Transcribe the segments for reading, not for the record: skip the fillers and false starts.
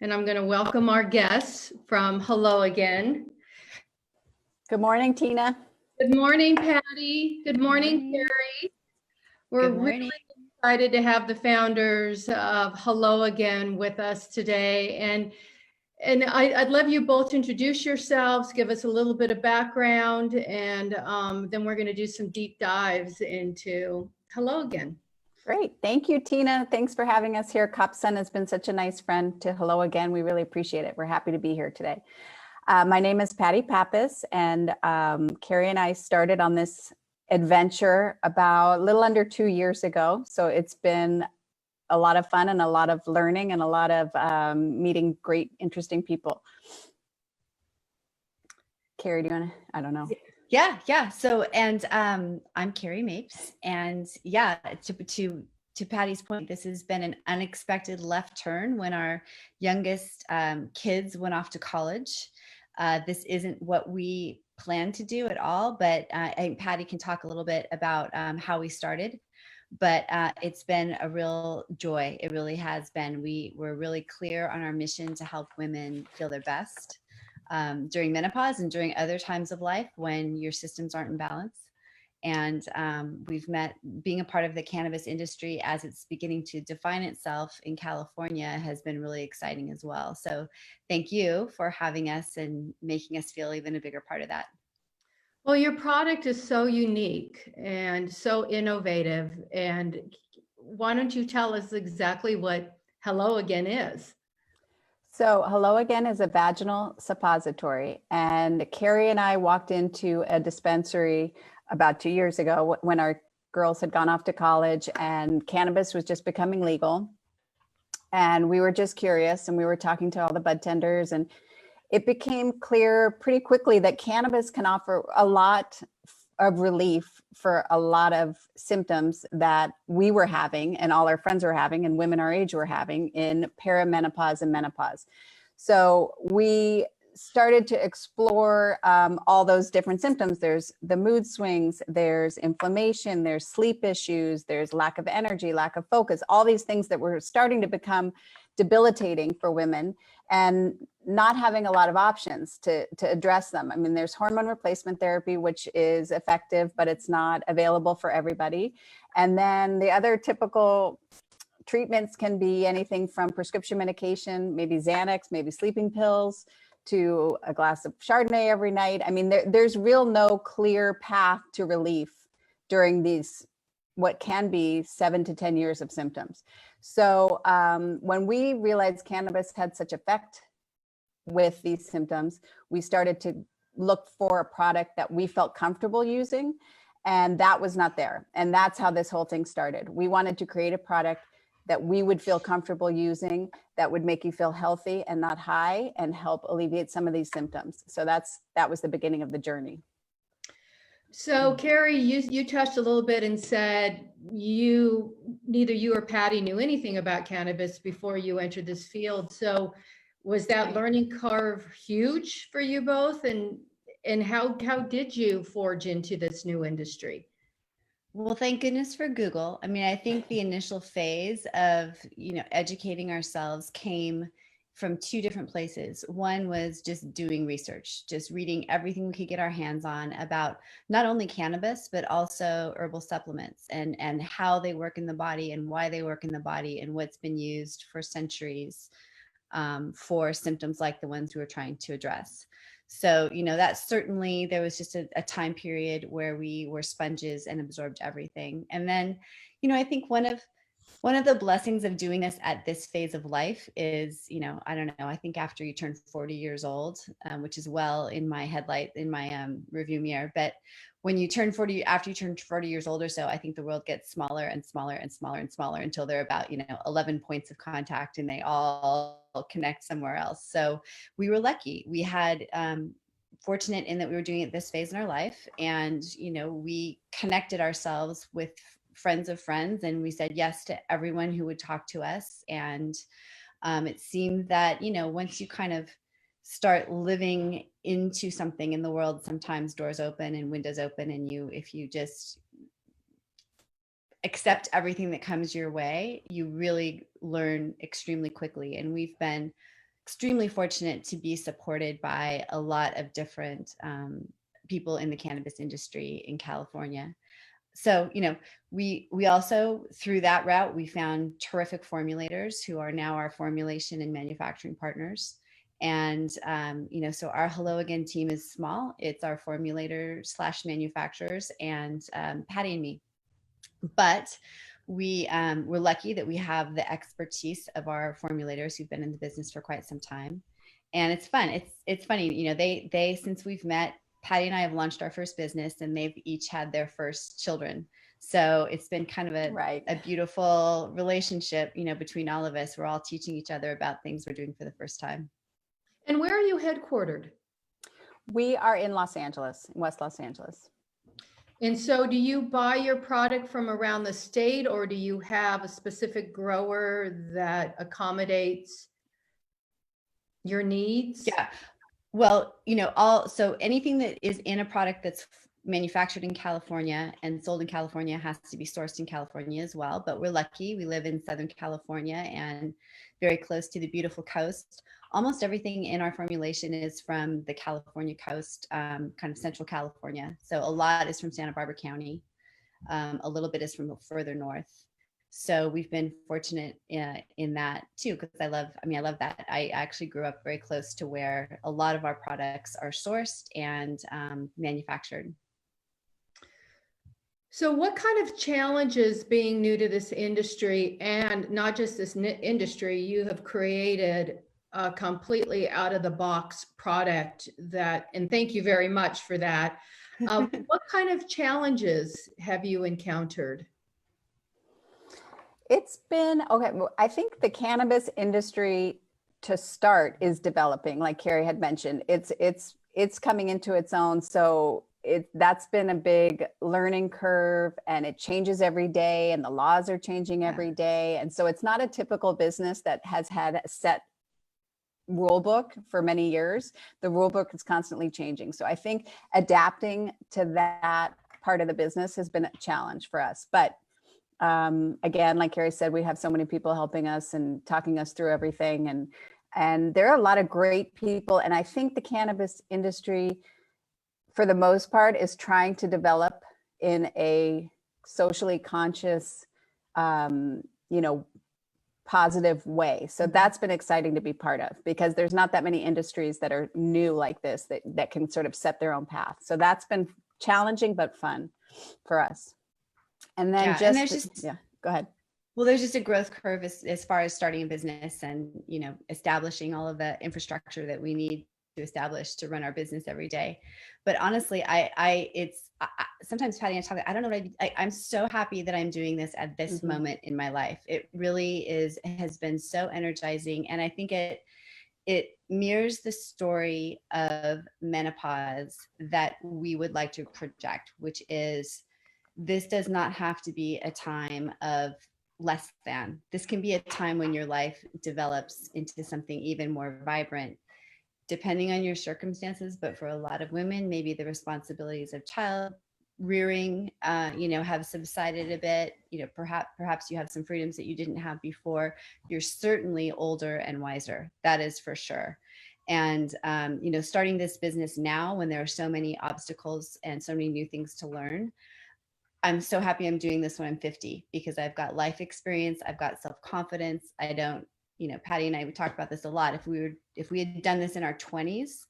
and I'm going to welcome our guests from Hello Again. Good morning, Tina. Good morning, Patty. Good morning, Morning. Carrie. We're Good morning. really excited to have the founders of Hello Again with us today. And I'd love you both to introduce yourselves, give us a little bit of background, and then we're going to do some deep dives into Hello Again. Great. Thank you, Tina. Thanks for having us here. KopSun has been such a nice friend to Hello Again. We really appreciate it. We're happy to be here today. My name is Patty Pappas, and Carrie and I started on this adventure about a little under 2 years ago. So it's been a lot of fun and a lot of learning and a lot of meeting great, interesting people. Carrie, do you want to, I don't know. Yeah. So, and I'm Carrie Mapes, and yeah, to Patty's point, this has been an unexpected left turn when our youngest kids went off to college. This isn't what we planned to do at all, but I think Patty can talk a little bit about how we started. But it's been a real joy. It really has been. We were really clear on our mission to help women feel their best during menopause and during other times of life when your systems aren't in balance. And we've met, being a part of the cannabis industry as it's beginning to define itself in California has been really exciting as well. So thank you for having us and making us feel even a bigger part of that. Well, your product is so unique and so innovative. And why don't you tell us exactly what Hello Again is? So Hello Again is a vaginal suppository, and Carrie and I walked into a dispensary about 2 years ago when our girls had gone off to college and cannabis was just becoming legal. And we were just curious, and we were talking to all the bud tenders, and it became clear pretty quickly that cannabis can offer a lot of relief for a lot of symptoms that we were having and all our friends were having and women our age were having in perimenopause and menopause. So we started to explore all those different symptoms. There's the mood swings, there's inflammation, there's sleep issues, there's lack of energy, lack of focus, all these things that were starting to become debilitating for women and not having a lot of options to address them. I mean, there's hormone replacement therapy, which is effective, but it's not available for everybody. And then the other typical treatments can be anything from prescription medication, maybe Xanax, maybe sleeping pills, to a glass of Chardonnay every night. I mean, there's real no clear path to relief during these what can be 7 to 10 years of symptoms. So when we realized cannabis had such effect with these symptoms, we started to look for a product that we felt comfortable using, and that was not there. And that's how this whole thing started. We wanted to create a product that we would feel comfortable using, that would make you feel healthy and not high and help alleviate some of these symptoms. So that was the beginning of the journey. So Carrie, you touched a little bit and said neither you or Patty knew anything about cannabis before you entered this field. So was that learning curve huge for you both? And how did you forge into this new industry? Well, thank goodness for Google. I mean, I think the initial phase of, educating ourselves came from two different places. One was just doing research, just reading everything we could get our hands on about not only cannabis, but also herbal supplements and how they work in the body and why they work in the body and what's been used for centuries for symptoms like the ones we were trying to address. So, that certainly there was just a time period where we were sponges and absorbed everything. And then, I think one of the blessings of doing this at this phase of life is, I don't know, I think after you turn 40 years old, which is well in my review mirror, but when you turn 40, after you turn 40 years old or so, I think the world gets smaller and smaller and smaller and smaller until they're about, 11 points of contact and they all connect somewhere else. So we were lucky. We had, fortunate in that we were doing it this phase in our life. And, we connected ourselves with friends of friends, and we said yes to everyone who would talk to us. And it seemed that, once you kind of start living into something in the world, sometimes doors open and windows open, and if you just accept everything that comes your way, you really learn extremely quickly. And we've been extremely fortunate to be supported by a lot of different people in the cannabis industry in California. So, we also, through that route, we found terrific formulators who are now our formulation and manufacturing partners. And, so our Hello Again team is small. It's our formulator / manufacturers and Patty and me. But we're lucky that we have the expertise of our formulators who've been in the business for quite some time. And it's fun. It's funny, they since we've met, Patty and I have launched our first business, and they've each had their first children. So it's been kind of a beautiful relationship, between all of us. We're all teaching each other about things we're doing for the first time. And where are you headquartered? We are in Los Angeles, West Los Angeles. And so do you buy your product from around the state, or do you have a specific grower that accommodates your needs? Yeah. Well, so anything that is in a product that's manufactured in California and sold in California has to be sourced in California as well. But we're lucky. We live in Southern California and very close to the beautiful coast. Almost everything in our formulation is from the California coast, kind of Central California. So a lot is from Santa Barbara County. A little bit is from further north. So we've been fortunate in that too, because I love that. I actually grew up very close to where a lot of our products are sourced and manufactured. So what kind of challenges, being new to this industry, and not just this industry, you have created a completely out of the box product and thank you very much for that. What kind of challenges have you encountered? It's been okay. I think the cannabis industry to start is developing, like Carrie had mentioned. It's coming into its own. So that's been a big learning curve, and it changes every day, and the laws are changing every day. And so it's not a typical business that has had a set rule book for many years. The rule book is constantly changing. So I think adapting to that part of the business has been a challenge for us. But again, like Carrie said, we have so many people helping us and talking us through everything. And there are a lot of great people. And I think the cannabis industry, for the most part, is trying to develop in a socially conscious, positive way. So that's been exciting to be part of, because there's not that many industries that are new like this, that can sort of set their own path. So that's been challenging, but fun for us. And then go ahead. Well, there's just a growth curve as far as starting a business and, establishing all of the infrastructure that we need to establish to run our business every day. But honestly, sometimes Patty and I talk, I don't know what I'm so happy that I'm doing this at this moment in my life. It really has been so energizing. And I think it mirrors the story of menopause that we would like to project, which is, this does not have to be a time of less than. This can be a time when your life develops into something even more vibrant, depending on your circumstances. But for a lot of women, maybe the responsibilities of child rearing, have subsided a bit. Perhaps you have some freedoms that you didn't have before. You're certainly older and wiser. That is for sure. And, starting this business now, when there are so many obstacles and so many new things to learn, I'm so happy I'm doing this when I'm 50, because I've got life experience. I've got self-confidence. I don't, Patty and I, we talked about this a lot. If we had done this in our 20s,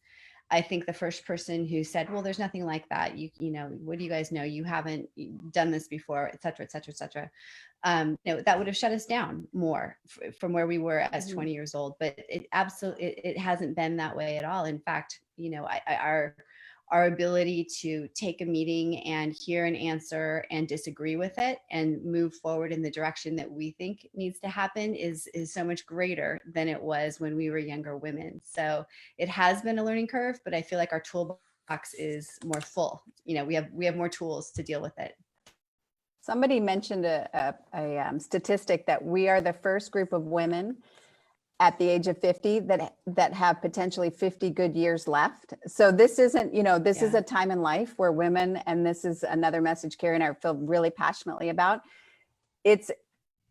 I think the first person who said, well, there's nothing like that. What do you guys know? You haven't done this before, et cetera, et cetera, et cetera. That would have shut us down more from where we were as 20 years old. But it hasn't been that way at all. In fact, our ability to take a meeting and hear an answer and disagree with it and move forward in the direction that we think needs to happen is so much greater than it was when we were younger women. So it has been a learning curve, but I feel like our toolbox is more full. We have more tools to deal with it. Somebody mentioned a statistic that we are the first group of women at the age of 50 that have potentially 50 good years left. So this isn't, this is a time in life where women, and this is another message Carrie and I feel really passionately about. It's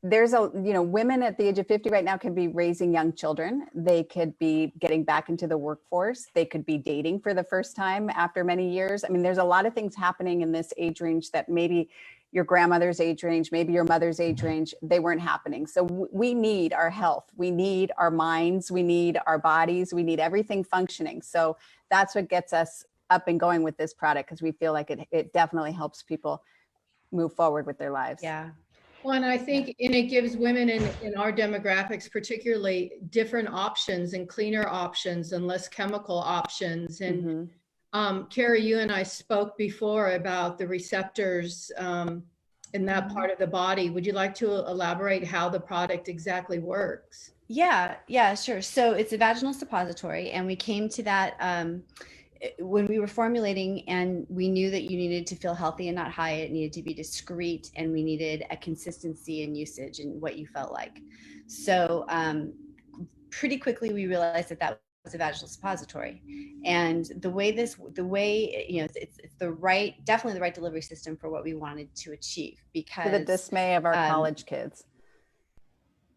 there's women at the age of 50 right now can be raising young children. They could be getting back into the workforce. They could be dating for the first time after many years. I mean, there's a lot of things happening in this age range that maybe your grandmother's age range, maybe your mother's age range, they weren't happening. So we need our health. We need our minds. We need our bodies. We need everything functioning. So that's what gets us up and going with this product, because we feel like it definitely helps people move forward with their lives. Yeah. Well, and I think, and it gives women in our demographics, particularly, different options and cleaner options and less chemical options. And Carrie, you and I spoke before about the receptors in that part of the body. Would you like to elaborate how the product exactly works? Yeah, sure. So it's a vaginal suppository, and we came to that when we were formulating, and we knew that you needed to feel healthy and not high. It needed to be discreet, and we needed a consistency in usage and what you felt like. So pretty quickly we realized that that was a vaginal suppository, and the way it's definitely the right delivery system for what we wanted to achieve, because to the dismay of our college kids.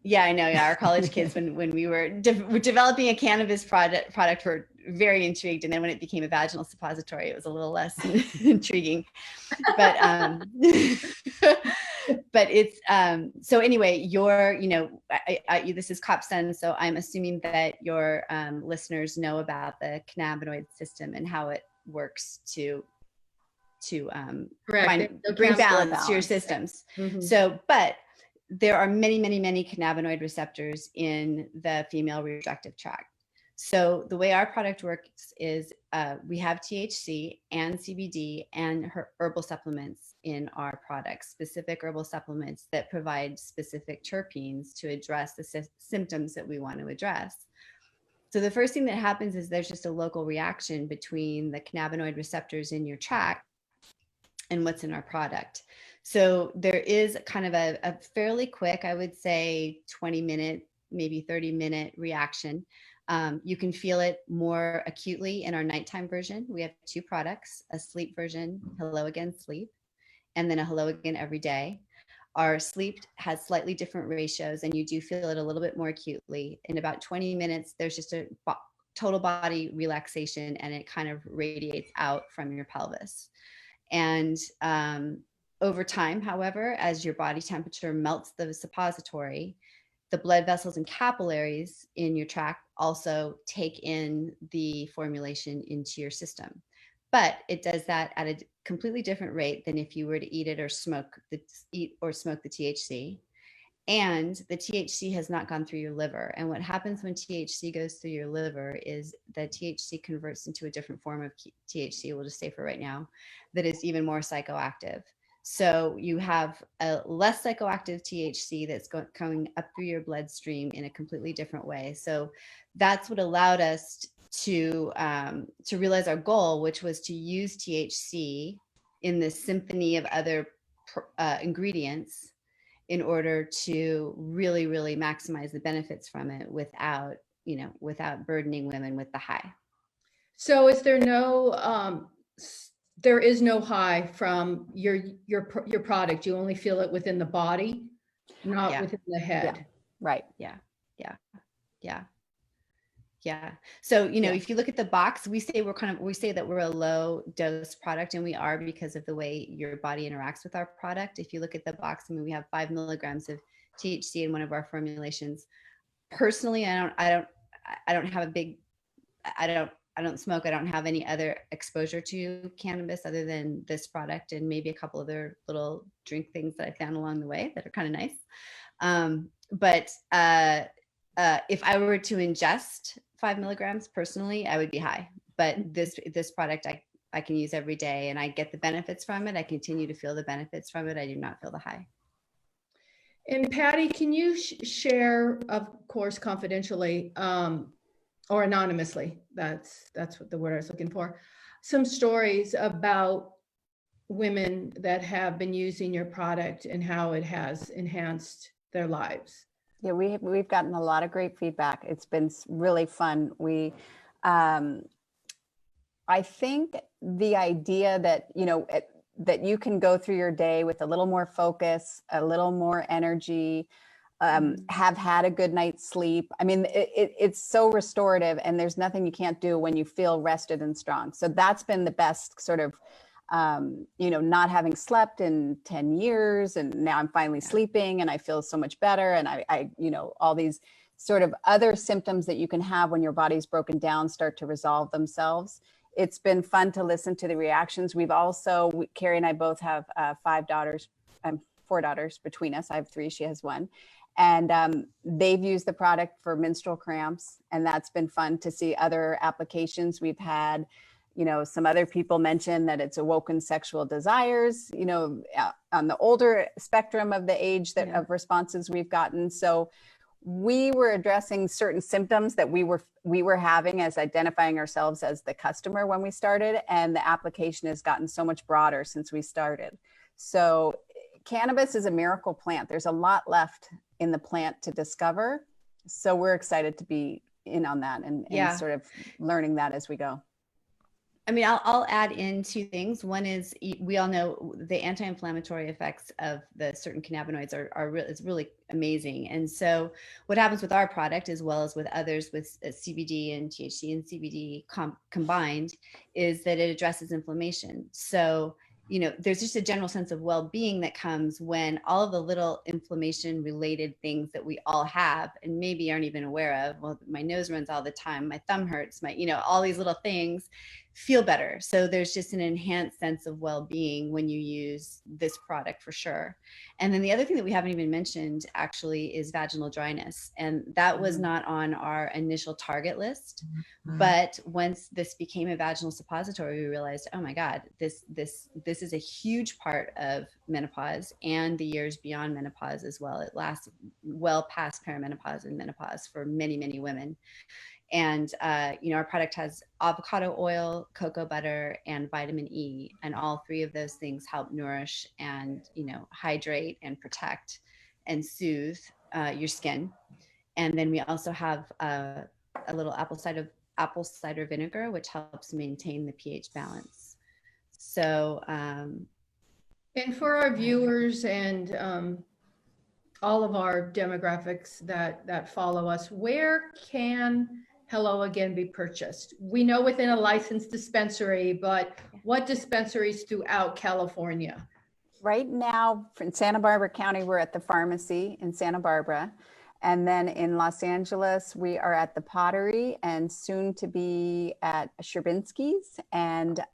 Yeah, I know. Yeah, our college kids, when we were developing a cannabis product, were very intrigued, and then when it became a vaginal suppository, it was a little less intriguing. But but it's so anyway. This is KopSun, so I'm assuming that your listeners know about the cannabinoid system and how it works to bring balance to your systems. So, but there are many, many, many cannabinoid receptors in the female reproductive tract. So the way our product works is we have THC and CBD and herbal supplements in our products, specific herbal supplements that provide specific terpenes to address the symptoms that we want to address. So the first thing that happens is there's just a local reaction between the cannabinoid receptors in your tract and what's in our product. So there is kind of a fairly quick, I would say 20-minute, maybe 30-minute reaction. You can feel it more acutely in our nighttime version. We have two products, a sleep version, Hello Again Sleep, and then a Hello Again Every Day. Our sleep has slightly different ratios, and you do feel it a little bit more acutely. In about 20 minutes, there's just a total body relaxation, and it kind of radiates out from your pelvis. And over time, however, as your body temperature melts the suppository, the blood vessels and capillaries in your tract also take in the formulation into your system. But it does that at a completely different rate than if you were to eat or smoke the THC. And the THC has not gone through your liver. And what happens when THC goes through your liver is the THC converts into a different form of THC, we'll just say for right now, that is even more psychoactive. So you have a less psychoactive THC that's coming up through your bloodstream in a completely different way. So that's what allowed us to realize our goal, which was to use THC in this symphony of other ingredients in order to really, really maximize the benefits from it without burdening women with the high. So is there there is no high from your product? You only feel it within the body, not within the head. Yeah. Right. Yeah. So, if you look at the box, we say that we're a low dose product, and we are because of the way your body interacts with our product. If you look at the box, we have 5 milligrams of THC in one of our formulations. Personally, I don't smoke. I don't have any other exposure to cannabis other than this product and maybe a couple other little drink things that I found along the way that are kind of nice. But if I were to ingest 5 milligrams personally, I would be high. But this product I can use every day, and I get the benefits from it. I continue to feel the benefits from it. I do not feel the high. And Patty, can you share, of course, confidentially or anonymously, that's what the word I was looking for, some stories about women that have been using your product and how it has enhanced their lives? Yeah, we've gotten a lot of great feedback. It's been really fun. I think the idea that, that you can go through your day with a little more focus, a little more energy, have had a good night's sleep. I mean, it's so restorative, and there's nothing you can't do when you feel rested and strong. So that's been the best sort of, not having slept in 10 years, and now I'm finally sleeping and I feel so much better. And I all these sort of other symptoms that you can have when your body's broken down start to resolve themselves. It's been fun to listen to the reactions. We've also, Carrie and I both have 4 daughters between us. I have 3, she has 1. And they've used the product for menstrual cramps, and that's been fun to see other applications. We've had, some other people mention that it's awoken sexual desires, on the older spectrum of the age of responses we've gotten. So we were addressing certain symptoms that we were having as identifying ourselves as the customer when we started, and the application has gotten so much broader since we started. So cannabis is a miracle plant. There's a lot left in the plant to discover. So we're excited to be in on that and sort of learning that as we go. I mean, I'll add in 2 things. One is, we all know the anti-inflammatory effects of the certain cannabinoids is really amazing. And so what happens with our product, as well as with others with CBD and THC and CBD combined, is that it addresses inflammation. So there's just a general sense of well-being that comes when all of the little inflammation related things that we all have and maybe aren't even aware of. Well, my nose runs all the time, my thumb hurts, all these little things feel better. So there's just an enhanced sense of well-being when you use this product, for sure. And then the other thing that we haven't even mentioned actually is vaginal dryness. And that was not on our initial target list. But once this became a vaginal suppository, we realized, oh my God, this is a huge part of menopause and the years beyond menopause as well. It lasts well past perimenopause and menopause for many, many women. And, our product has avocado oil, cocoa butter, and vitamin E. And all 3 of those things help nourish and, hydrate and protect and soothe your skin. And then we also have a little apple cider vinegar, which helps maintain the pH balance. So, and for our viewers and all of our demographics that follow us, where can Hello Again be purchased? We know within a licensed dispensary, but what dispensaries throughout California? Right now, in Santa Barbara County, we're at the pharmacy in Santa Barbara. And then in Los Angeles, we are at the Pottery, and soon to be at Sherbinsky's, and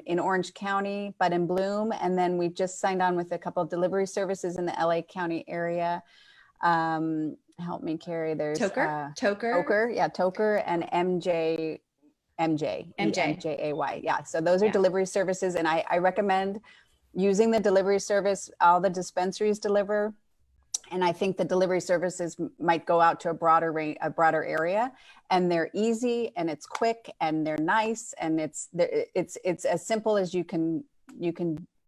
in Orange County, Bud and Bloom. And then we've just signed on with a couple of delivery services in the LA County area. Help me, Carrie. There's Toker. Yeah, Toker and MJAY. Yeah. So those are delivery services. And I recommend using the delivery service. All the dispensaries deliver. And I think the delivery services might go out to a broader area, and they're easy and it's quick and they're nice, and it's as simple as you can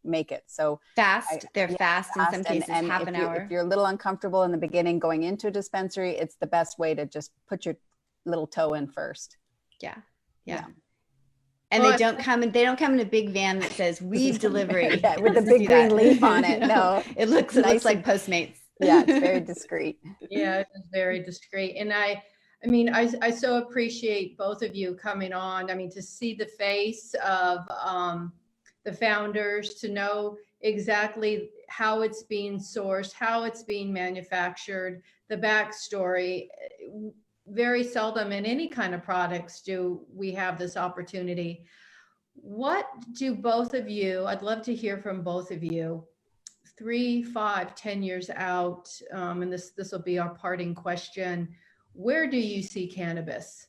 make it. So fast. They're fast in some cases, and half an hour. If you're a little uncomfortable in the beginning going into a dispensary, it's the best way to just put your little toe in first. Yeah. And they don't come in a big van that says "Weave Delivery" with a big green leaf on it. No, it looks like Postmates. Yeah, it's very discreet. Yeah, it's very discreet. And I so appreciate both of you coming on. To see the face of the founders, to know exactly how it's being sourced, how it's being manufactured, the backstory. Very seldom in any kind of products do we have this opportunity. What do both of you, I'd love to hear from both of you, 3, 5, 10 years out, and this will be our parting question. Where do you see cannabis?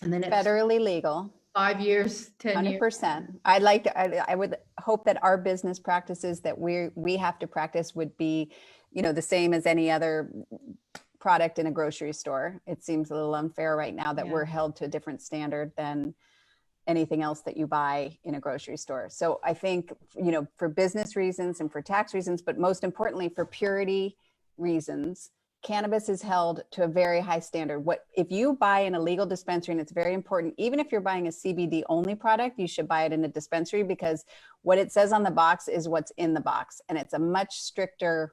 And then federally legal. 5 years, 10 years. 100%. I would hope that our business practices that we have to practice would be, the same as any other product in a grocery store. It seems a little unfair right now that we're held to a different standard than anything else that you buy in a grocery store. So I think, for business reasons and for tax reasons, but most importantly for purity reasons, cannabis is held to a very high standard. If you buy in a legal dispensary, and it's very important, even if you're buying a CBD only product, you should buy it in a dispensary, because what it says on the box is what's in the box. And it's a much stricter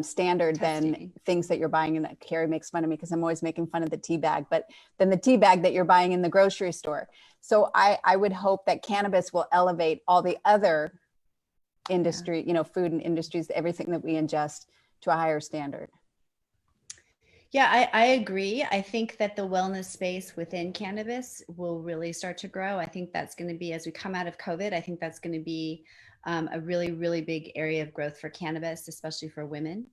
standard than things that you're buying. And that Carrie makes fun of me because I'm always making fun of the tea bag, but then the tea bag that you're buying in the grocery store. So I would hope that cannabis will elevate all the other industry, food and industries, everything that we ingest, to a higher standard. Yeah, I agree. I think that the wellness space within cannabis will really start to grow. I think that's going to be, as we come out of COVID, I think that's going to be a really, really big area of growth for cannabis, especially for women.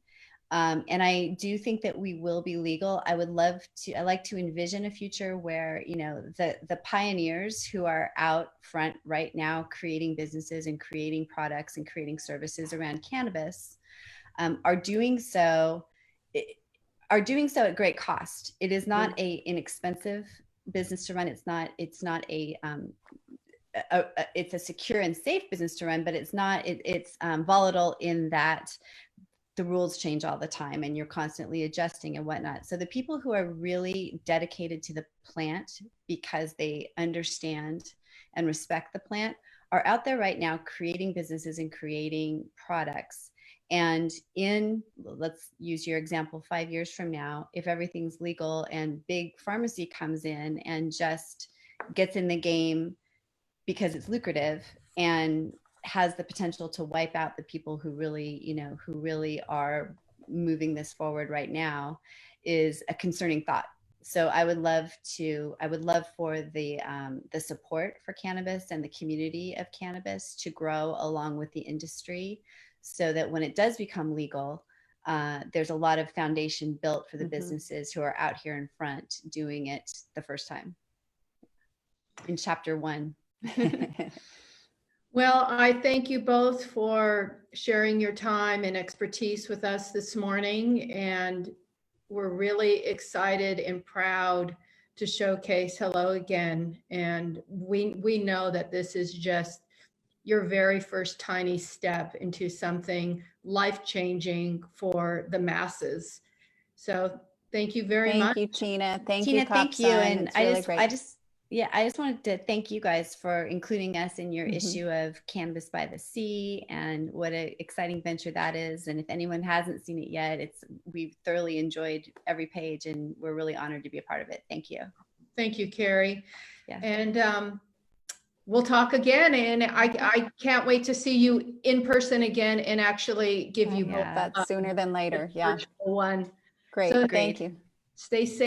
And I do think that we will be legal. I like to envision a future where, the pioneers who are out front right now creating businesses and creating products and creating services around cannabis are doing so at great cost. It is not an inexpensive business to run. It's not it's a secure and safe business to run, but it's volatile in that the rules change all the time and you're constantly adjusting and whatnot. So the people who are really dedicated to the plant because they understand and respect the plant are out there right now creating businesses and creating products. And let's use your example, 5 years from now, if everything's legal and big pharmacy comes in and just gets in the game because it's lucrative and has the potential to wipe out the people who really are moving this forward right now, is a concerning thought. So I would love for the support for cannabis and the community of cannabis to grow along with the industry, so that when it does become legal, there's a lot of foundation built for the businesses who are out here in front doing it the first time in chapter 1. Well, I thank you both for sharing your time and expertise with us this morning. And we're really excited and proud to showcase Hello Again. And we know that this is just your very first tiny step into something life-changing for the masses. So thank you very much. Thank you, Tina. Thank Tina, you, thank you. KopSun. And it's really great. I just wanted to thank you guys for including us in your issue of Cannabis by the Sea, and what an exciting venture that is. And if anyone hasn't seen it yet, we've thoroughly enjoyed every page, and we're really honored to be a part of it. Thank you. Thank you, Carrie. Yeah. And we'll talk again, and I can't wait to see you in person again and actually give you that sooner than later. Yeah. virtual one. Great. So Thank you. stay safe.